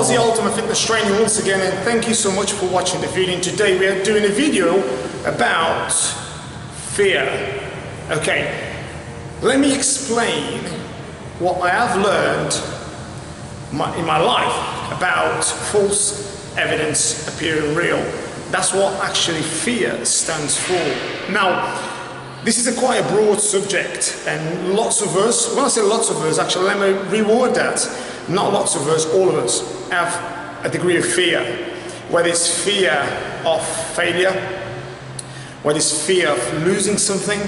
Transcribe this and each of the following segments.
Ozzy Ultimate Fitness Training once again, and thank you so much for watching the video. And today we are doing a video about fear. Okay, let me explain what I have learned in my life about false evidence appearing real. That's what actually fear stands for. Now, this is quite a broad subject, and lots of us, when I say lots of us, actually let me reword that. Not lots of us, all of us have a degree of fear. Whether it's fear of failure, whether it's fear of losing something,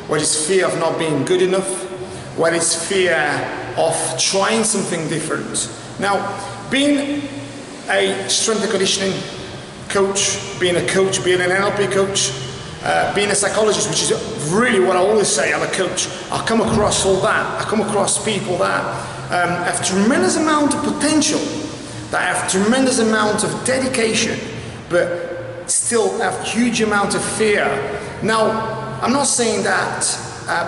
whether it's fear of not being good enough, whether it's fear of trying something different. Now, being a strength and conditioning coach, being a coach, being an NLP coach, being a psychologist, which is really what I always say, I'm a coach. I come across all that. I come across people that have tremendous amount of potential, that have tremendous amount of dedication, but still have huge amount of fear. Now, I'm not saying that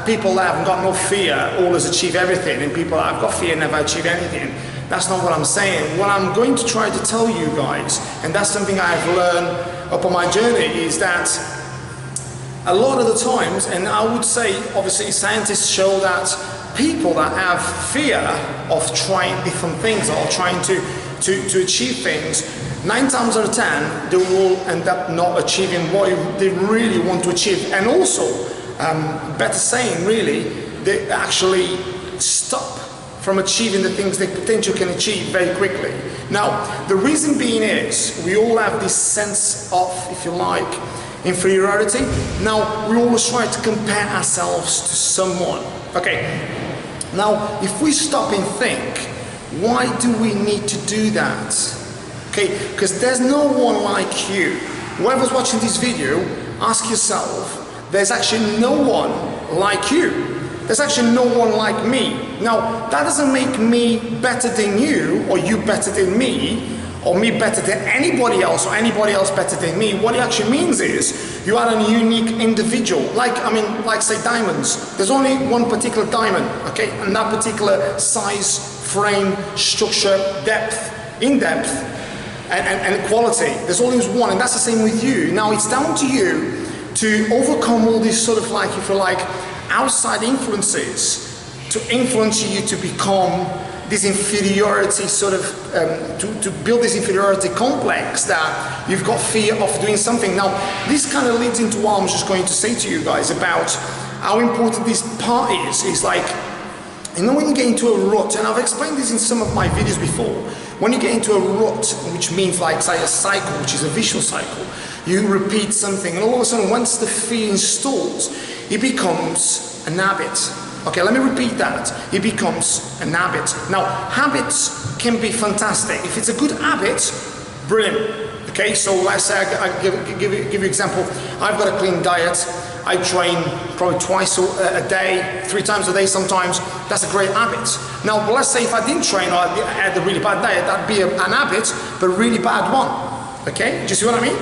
people that have got no fear always achieve everything, and people that have got fear never achieve anything. That's not what I'm saying. What I'm going to try to tell you guys, and that's something I've learned upon my journey, is that a lot of the times, and I would say, obviously, scientists show that people that have fear of trying different things or trying to achieve things, 9 times out of 10, they will end up not achieving what they really want to achieve. And also, better saying, really, they actually stop from achieving the things they potentially can achieve very quickly. Now, the reason being is, we all have this sense of, if you like, inferiority. Now, we always try to compare ourselves to someone. Okay, now if we stop and think, why do we need to do that? Okay, because there's no one like you. Whoever's watching this video, ask yourself, there's actually no one like you. There's actually no one like me. Now, that doesn't make me better than you, or you better than me, or me better than anybody else, or anybody else better than me. What it actually means is you are a unique individual. Like say diamonds. There's only one particular diamond, okay? And that particular size, frame, structure, depth, in-depth, and quality. There's only one, and that's the same with you. Now, it's down to you to overcome all these sort of like, if you like, outside influences to influence you to become this inferiority sort of, to build this inferiority complex that you've got fear of doing something. Now, this kind of leads into what I'm just going to say to you guys about how important this part is like, you know, when you get into a rut, and I've explained this in some of my videos before, when you get into a rut, which means like, say, a cycle, which is a vicious cycle, you repeat something, and all of a sudden, once the fear installs, it becomes an habit. Okay, let me repeat that. It becomes an habit. Now, habits can be fantastic. If it's a good habit, brilliant. Okay, so let's say I give you an example. I've got a clean diet. I train probably twice a day, 3 times a day sometimes. That's a great habit. Now, but let's say if I didn't train or I had a really bad diet, that'd be an habit, but a really bad one. Okay, do you see what I mean?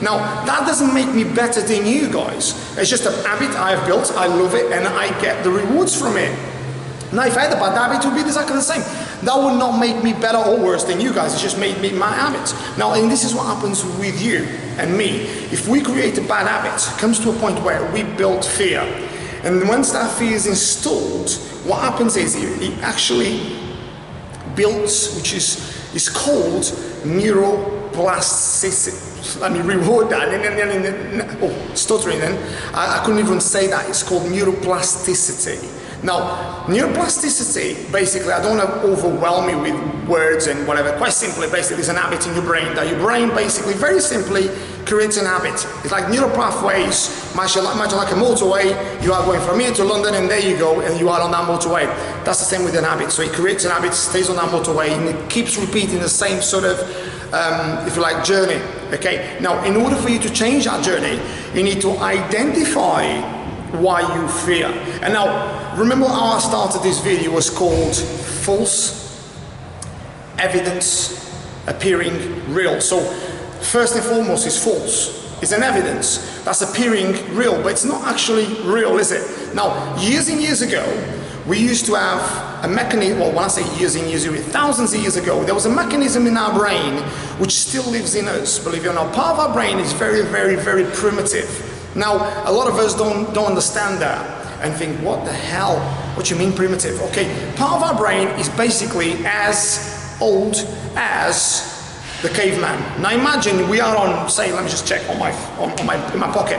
Now, that doesn't make me better than you guys. It's just a habit I have built, I love it, and I get the rewards from it. Now, if I had a bad habit, it would be exactly the same. That would not make me better or worse than you guys, it just made me my habit. Now, and this is what happens with you and me. If we create a bad habit, it comes to a point where we build fear. And once that fear is installed, what happens is it actually builds, which is called neuroplasticity. Let me reword that. Stuttering then. I couldn't even say that. It's called neuroplasticity. Now, neuroplasticity, basically, I don't want to overwhelm you with words and whatever. Quite simply, basically, it's an habit in your brain that your brain basically, very simply, creates an habit. It's like neural pathways. Imagine like a motorway. You are going from here to London, and there you go, and you are on that motorway. That's the same with an habit. So it creates an habit, stays on that motorway, and it keeps repeating the same sort of, if you like, journey. Okay. Now, in order for you to change that journey, you need to identify why you fear. And now, remember how I started this video was called false evidence appearing real. So first and foremost is false. It's an evidence that's appearing real, but it's not actually real, is it? Now, years and years ago, we used to have a mechanism, well, when I say years and years, thousands of years ago, there was a mechanism in our brain which still lives in us, believe it or not. Part of our brain is very, very, very primitive. Now, a lot of us don't understand that and think, what the hell? What do you mean primitive? Okay, part of our brain is basically as old as the caveman. Now imagine we are on, say, let me just check in my pocket.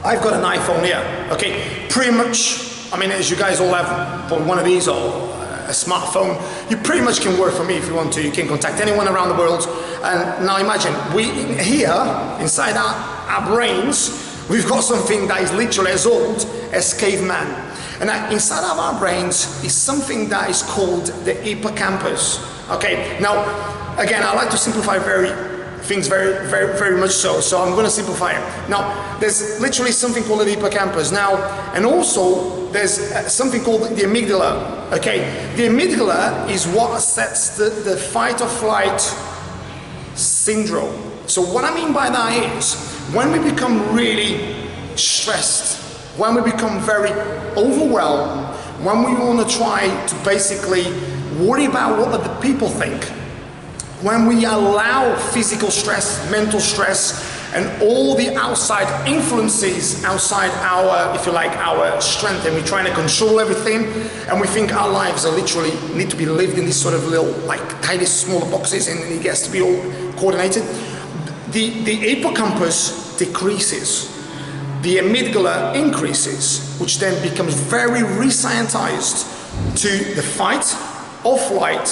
I've got an iPhone here, okay? Pretty much, I mean, as you guys all have one of these or a smartphone, you pretty much can work for me if you want to. You can contact anyone around the world. And now imagine, here, inside our brains, we've got something that is literally as old as caveman. And inside of our brains is something that is called the hippocampus. Okay, now, again, I like to simplify things very much so I'm going to simplify it. Now, there's literally something called the hippocampus. Now, and also, there's something called the amygdala. Okay, the amygdala is what sets the fight or flight syndrome. So what I mean by that is, when we become really stressed, when we become very overwhelmed, when we want to try to basically worry about what other people think, when we allow physical stress, mental stress, and all the outside influences outside our, if you like, our strength, and we're trying to control everything, and we think our lives are literally need to be lived in these sort of little, like, tiny, smaller boxes, and it gets to be all coordinated. The hippocampus decreases, the amygdala increases, which then becomes very re-scientized to the fight or flight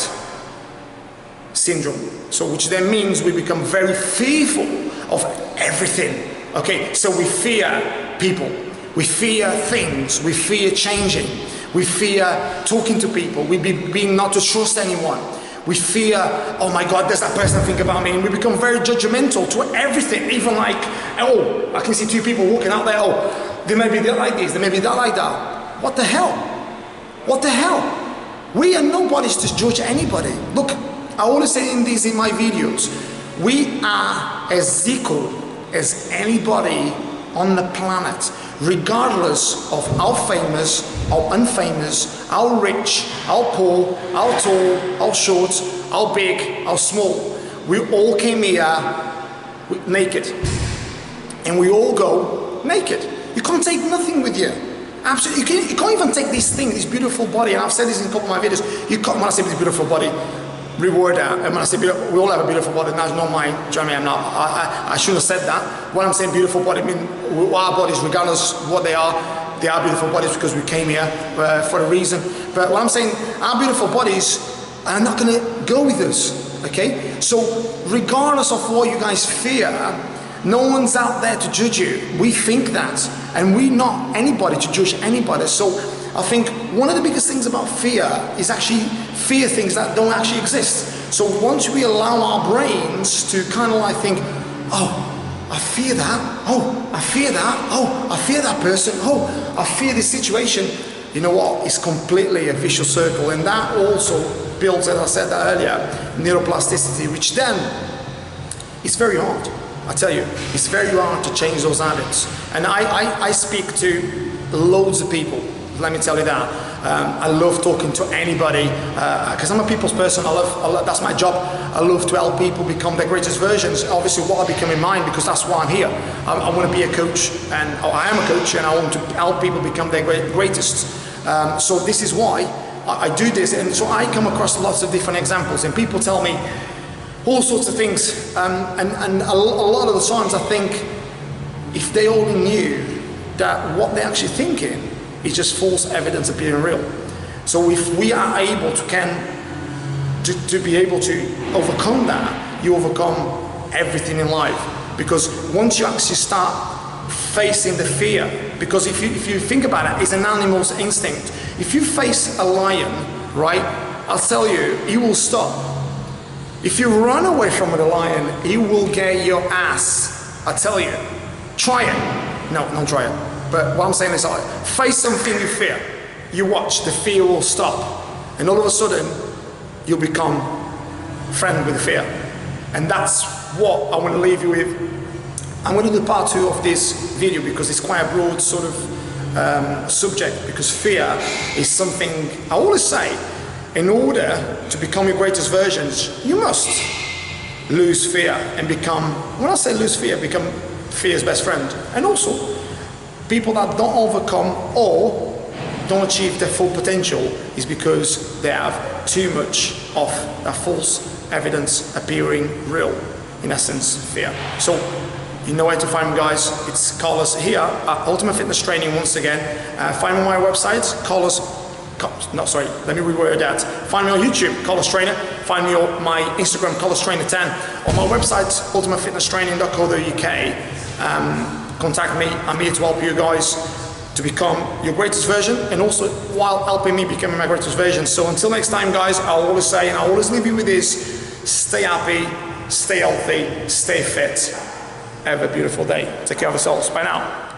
syndrome. So which then means we become very fearful of everything. Okay, so we fear people, we fear things, we fear changing, we fear talking to people, we being not to trust anyone. We fear, oh my God, does that person think about me? And we become very judgmental to everything, even like, oh, I can see two people walking out there, oh, they may be like this, they may be like that. What the hell? What the hell? We are nobodies to judge anybody. Look, I always say in my videos, we are as equal as anybody on the planet, regardless of how famous, how unfamous, how rich, how poor, how tall, how short, how big, how small. We all came here naked, and we all go naked. You can't take nothing with you. Absolutely, you can't even take this thing, this beautiful body, and I've said this in a couple of my videos. You can't, when I say this beautiful body, reward that. And when I say we all have a beautiful body, that's not mine. Do you know what I mean? I shouldn't have said that. When I'm saying beautiful body, I mean our bodies, regardless of what they are beautiful bodies because we came here for a reason. But what I'm saying, our beautiful bodies are not going to go with us. Okay? So regardless of what you guys fear, no one's out there to judge you. We think that, and we're not anybody to judge anybody. So I think one of the biggest things about fear is actually fear things that don't actually exist. So once we allow our brains to kind of like think, oh, I fear that, oh, I fear that, oh, I fear that person, oh, I fear this situation, you know what, it's completely a vicious circle. And that also builds, as I said that earlier, neuroplasticity, which then is very hard. I tell you, it's very hard to change those habits. And I speak to loads of people, let me tell you that. I love talking to anybody because I'm a people's person. I love, that's my job. I love to help people become their greatest versions. Obviously what I become in mine, because that's why I'm here. I want to be a coach, and I am a coach, and I want to help people become their greatest. So this is why I do this, and so I come across lots of different examples, and people tell me all sorts of things, and a lot of the times I think if they only knew that what they're actually thinking is just false evidence appearing real. So if we are able to be able to overcome that, you overcome everything in life. Because once you actually start facing the fear, because if you think about it, it's an animal's instinct. If you face a lion, right, I'll tell you, he will stop. If you run away from the lion, he will get your ass. I tell you, try it. No, don't try it. But what I'm saying is, face something you fear. You watch, the fear will stop. And all of a sudden, you'll become friend with the fear. And that's what I want to leave you with. I'm going to do part 2 of this video because it's quite a broad sort of subject, because fear is something, I always say, in order to become your greatest versions, you must lose fear and become, when I say lose fear, become fear's best friend. And also, people that don't overcome or don't achieve their full potential is because they have too much of that false evidence appearing real, in essence, fear. So, you know where to find me, guys. It's Carlos here at Ultimate Fitness Training once again. Find me on my website, let me reword that. Find me on YouTube, Carlos Trainer. Find me on my Instagram, Carlos Trainer 10. On my website, ultimatefitnesstraining.co.uk. Contact me. I'm here to help you guys to become your greatest version, and also while helping me become my greatest version. So until next time, guys, I'll always say, and I'll always leave you with this: stay happy, stay healthy, stay fit. Have a beautiful day. Take care of yourselves. Bye now.